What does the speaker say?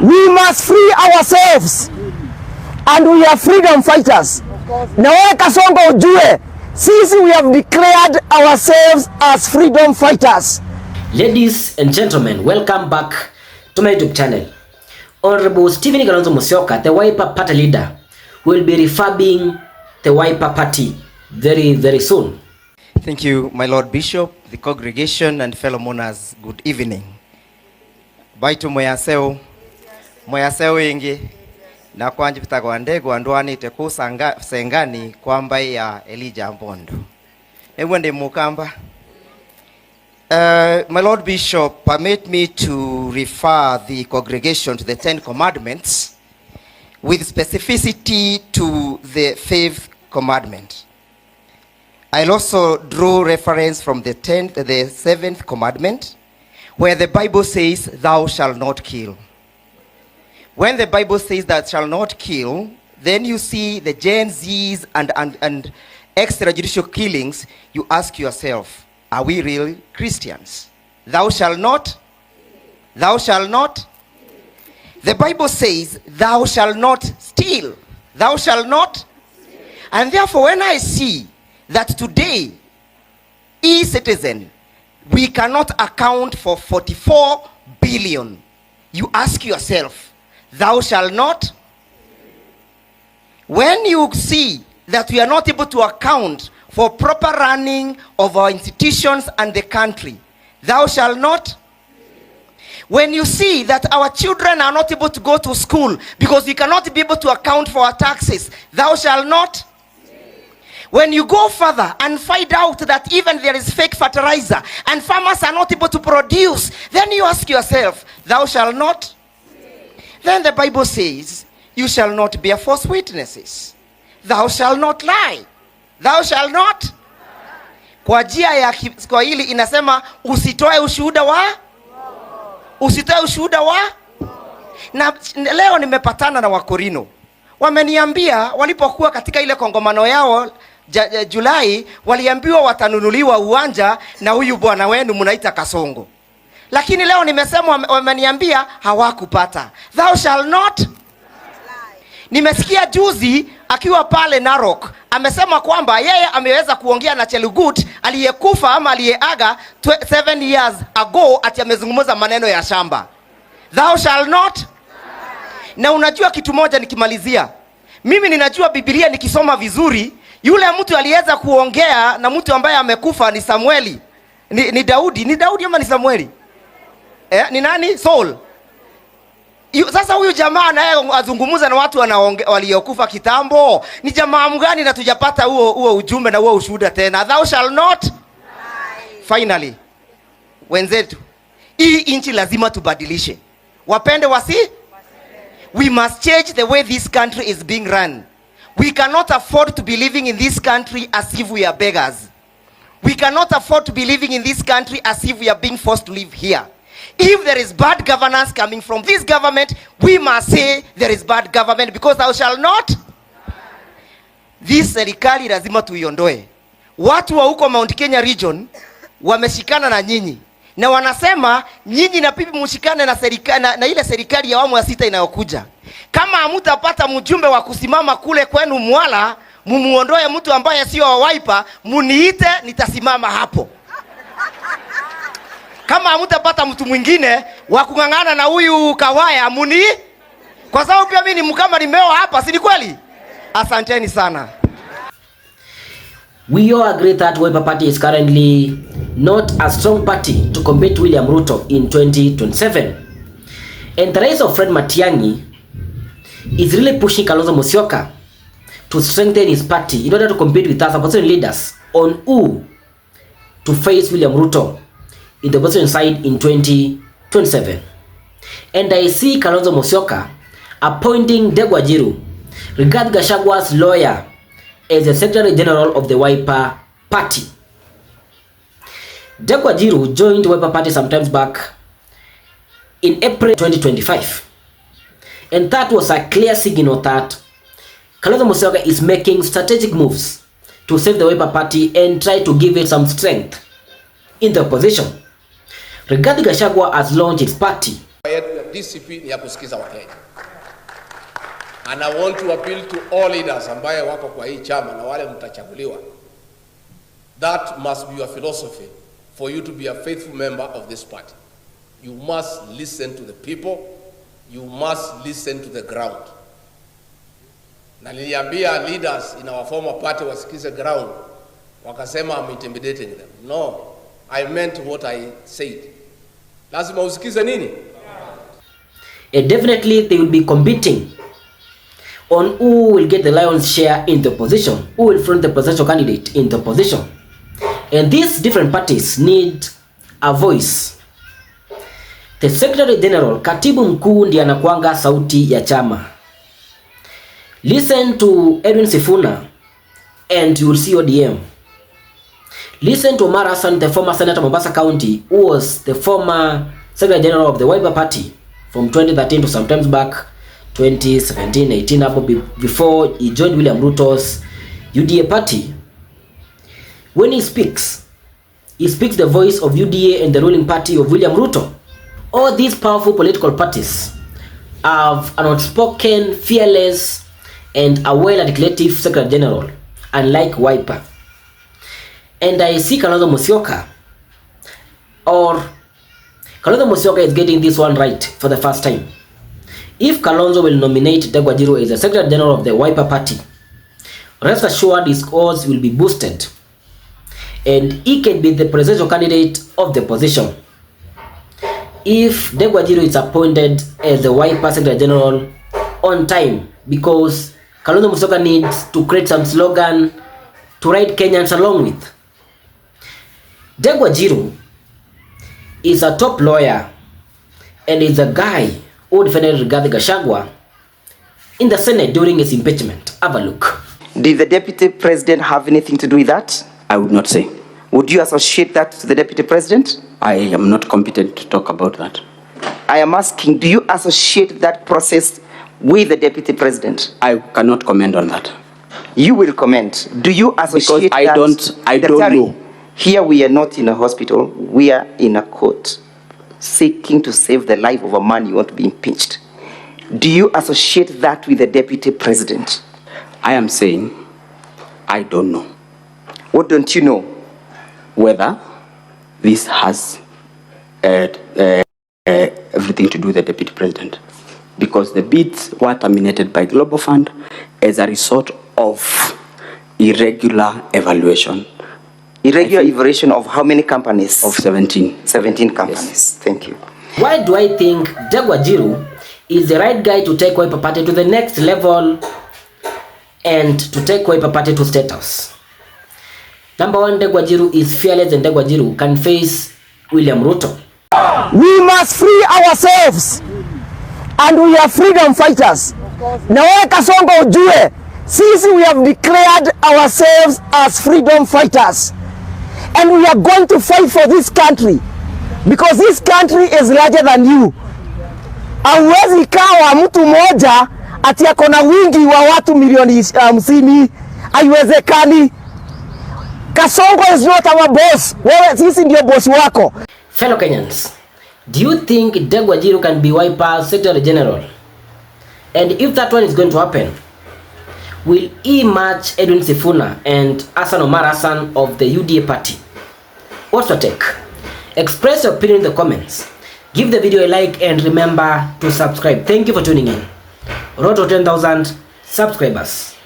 We must free ourselves. And we are freedom fighters. Na wewe Kasongo ujue, sisi we have declared ourselves as freedom fighters. Ladies and gentlemen, welcome back to my YouTube channel. Honorable Stephen Kalonzo Musyoka, the Wiper Party leader, will be refurbing the Wiper Party very soon. Thank you, my Lord Bishop, the congregation and fellow mourners. Good evening. Baitu moyaseo ingi na kwanji pitagwa Ndegwa Ndwani sengani kwamba ya Elijah Mbondo. Ewe ndi mukamba. My Lord Bishop, permit me to refer the congregation to the 10 commandments with specificity to the 5th commandment. I'll also draw reference from the 7th commandment, where the Bible says, thou shalt not kill. When the Bible says that shall not kill, then you see the Gen Zs and extrajudicial killings, you ask yourself, are we real Christians? Thou shalt not. Thou shalt not. The Bible says, thou shalt not steal. Thou shalt not. And therefore, when I see that today, e-citizen, we cannot account for 44 billion, you ask yourself, thou shalt not. When you see that we are not able to account for proper running of our institutions and the country, thou shalt not. When you see that our children are not able to go to school because we cannot be able to account for our taxes, thou shalt not. When you go further and find out that even there is fake fertilizer and farmers are not able to produce, then you ask yourself, thou shalt not. Then the Bible says, you shall not bear false witnesses. Thou shalt not lie. Thou shalt not. Kwa njia ya Kiswahili inasema usitoe ushuhuda wa? Usitoe ushuhuda wa? Na leo nimepatana na Wakorino. Wameniambia walipokuwa katika ile kongamano yao Julai, waliambiwa watanunuliwa uwanja na huyu bwana wenu mnaita Kasongo. Lakini leo nimesema wameniambia hawakupata. Thou shall not. Nimesikia juzi akiwa pale Narok amesema kwamba yeye ameweza kuongea na Chelugut aliyekufa ama aliyeaga 7 years ago, ati amezungumza maneno ya shamba. Thou shall not. Na unajua kitu moja nikimalizia, mimi ninajua Biblia nikisoma vizuri, yule mtu aliyeweza kuongea na mtu ambaye amekufa ni Samueli. Ni Daudi. Ni Daudi ama ni Samueli? Ni nani? Saul. Sasa huyu jamaa naye azungumuza na watu waliokufa kitambo. Ni jamaa mgani na tujapata huo ujumbe na huo ushuhuda tena? Thou shall not. Finally, wenzetu, hii inchi lazima tubadilishe. Wapende wasi? We must change the way this country is being run. We cannot afford to be living in this country as if we are beggars. We cannot afford to be living in this country as if we are being forced to live here. If there is bad governance coming from this government, we must say there is bad government, because thou shall not. This serikali lazima tuiondoe. Watu wa huko Mount Kenya region wameshikana na nyinyi. Na wanasema nyinyi na pipi mshikane na serikali na ile serikali ya awamu ya 6 inayokuja. Kama hamtapata mjumbe wa kusimama kule kwenu Mwala, mumuondoe mtu ambaye sio wa Wiper, muniite nitasimama hapo. Kama hamtapata mtu mwingine wa kungangana na huyu Kawaya, kwa sababu pia mimi ni mkama nimeo hapa, si ni kweli? Asanteni sana. We all agree that Wiper Party is currently not a strong party to compete William Ruto in 2027. And the rise of Fred Matiang'i is really pushing Kalonzo Musyoka to strengthen his party in order to compete with other opposition leaders on who to face William Ruto in the opposition side in 2027. And I see Kalonzo Musyoka appointing Ndegwa Njiru, Rigathi Gachagwa's lawyer, as the Secretary General of the Wiper Party. Ndegwa Njiru joined the Wiper Party sometimes back in April 2025. And that was a clear signal that Kalonzo Musyoka is making strategic moves to save the Wiper Party and try to give it some strength in the opposition. Rigathi Gachagua has launched its party. DCP ni ya kusikiza Wakenya. And I want to appeal to all leaders ambaye wako kwa hii chama na wale mtachaguliwa. That must be your philosophy for you to be a faithful member of this party. You must listen to the people. You must listen to the ground. Na niliambia leaders in our former party wasikize ground. Wakasema I'm intimidating them. No, I meant what I said. Lazima usikize nini? Definitely they will be competing on who will get the lion's share in the opposition, who will front the presidential candidate in the opposition. And these different parties need a voice. The Secretary General, Katibu Mkuu ndiye anakuanga sauti ya chama. Listen to Edwin Sifuna and you will see ODM. Listen to Omar Hassan, the former Senator of Mombasa County, who was the former Secretary General of the Wiper Party from 2013 to sometimes back 2017-18 before he joined William Ruto's UDA party. When he speaks the voice of UDA and the ruling party of William Ruto. All these powerful political parties have an outspoken, fearless, and a well-articulated Secretary General, unlike Wiper. And I see Kalonzo Musyoka, or Kalonzo Musyoka is getting this one right for the first time. If Kalonzo will nominate Ndegwa Njiru as the Secretary General of the Wiper Party, rest assured his cause will be boosted, and he can be the presidential candidate of the opposition. If Ndegwa Njiru is appointed as the Wiper Secretary General on time, because Kalonzo Musyoka needs to create some slogan to ride Kenyans along with. Ndegwa Njiru is a top lawyer and is a guy who defended Rigathi Gachagua in the Senate during his impeachment. Have a look. Did the Deputy President have anything to do with that? I would not say. Would you associate that to the Deputy President? I am not competent to talk about that. I am asking, do you associate that process with the Deputy President? I cannot comment on that. You will comment. Do you associate because I don't know. Here we are not in a hospital, we are in a court, seeking to save the life of a man you want to be impeached. Do you associate that with the Deputy President? I am saying, I don't know. What don't you know? Whether this has everything to do with the Deputy President. Because the bids were terminated by Global Fund as a result of irregular evaluation. Irregular evaluation of how many companies? Of 17. 17 companies. Yes. Thank you. Why do I think Ndegwa Njiru is the right guy to take Wiper Party to the next level and to take Wiper Party to State House? Number one, Ndegwa Njiru is fearless and Ndegwa Njiru can face William Ruto. We must free ourselves and we are freedom fighters. Na wewe Kasongo ujue, sisi we have declared ourselves as freedom fighters and we are going to fight for this country because this country is larger than you. Hauwezi kawa mtu moja ati akona wingi wa watu milioni 50. Haiwezekani. Kasongo is not our boss. Wewe sisi ndio boss wako. Fellow Kenyans, do you think Ndegwa Njiru can be Wiper's Secretary General? And if that one is going to happen, will he match Edwin Sifuna and Hassan Omar Hassan of the UDA party? What's your take? Express your opinion in the comments. Give the video a like and remember to subscribe. Thank you for tuning in. Road to 10,000 subscribers.